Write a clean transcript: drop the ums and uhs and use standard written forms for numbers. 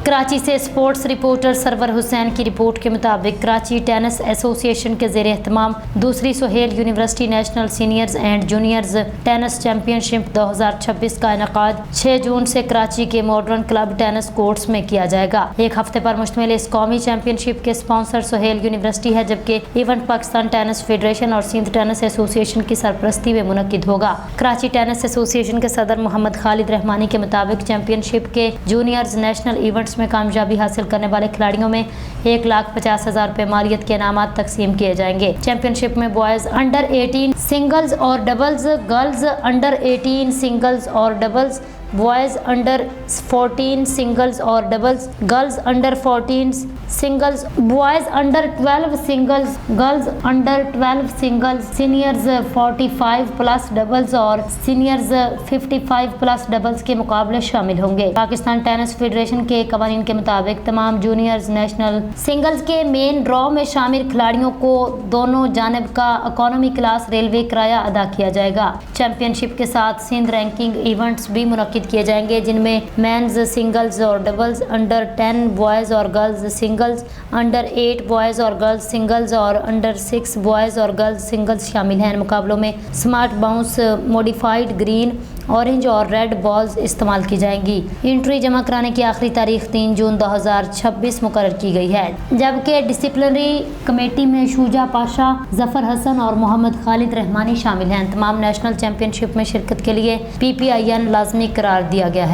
کراچی سے sports reporter سرور حسین کی report کے مطابق کراچی ٹینس ایسوسی ایشن کے زیر اہتمام دوسری Sohail university national seniors and juniors tennis championship 2026 کا انعقاد 6 جون سے کراچی کے ماڈرن کلب ٹینس کورٹس میں کیا جائے گا۔ ایک ہفتے پر مشتمل اس قومی چیمپئن شپ کے اسپانسر سہیل یونیورسٹی ہے، جبکہ ایونٹ پاکستان ٹینس فیڈریشن اور سندھ ٹینس ایسوسی ایشن کی سرپرستی میں منعقد ہوگا۔ کراچی ٹینس ایسوسی ایشن کے صدر محمد خالد رحمانی کے مطابق چیمپئن شپ کے جونیئرز نیشنل ایونٹس میں کامیابی حاصل کرنے والے کھلاڑیوں میں 1,50,000 روپے مالیت کے انعامات تقسیم کیے جائیں گے۔ چیمپئن شپ میں بوائز انڈر 18 سنگلز اور ڈبلز، گرلز انڈر 18 سنگلز اور ڈبلز، بوائز انڈر 14 سنگلز اور doubles, girls under 14 singles, boys under 12 singles, girls under 12 singles, seniors 45 plus doubles اور سینئرز 55 پلس ڈبلز کے مقابلے شامل ہوں گے۔ پاکستان ٹینس فیڈریشن کے قوانین کے مطابق تمام جونیئرز نیشنل سنگلز کے مین ڈرا میں شامل کھلاڑیوں کو دونوں جانب کا اکانومی کلاس ریلوے کرایہ ادا کیا جائے گا۔ چیمپئن شپ کے ساتھ سندھ رینکنگ ایونٹس بھی منعقد کیے جائیں گے، جن میں مینز سنگلز اور ڈبلز، انڈر 10 بوائز اور گرلز سنگلز، انڈر 8 بوائز اور گرلز سنگلز اور انڈر 6 بوائز اور گرلز سنگلز شامل ہیں۔ ان مقابلوں میں smart bounce, modified green, orange اور ریڈ بالز استعمال کی جائیں گی۔ انٹری جمع کرانے کی آخری تاریخ 3 جون 2026 مقرر کی گئی ہے، جبکہ ڈسپلنری کمیٹی میں شوجا پاشا، ظفر حسن اور محمد خالد رحمانی شامل ہیں۔ تمام نیشنل چیمپئن شپ میں شرکت کے لیے PPIN لازمی قرار دیا گیا ہے۔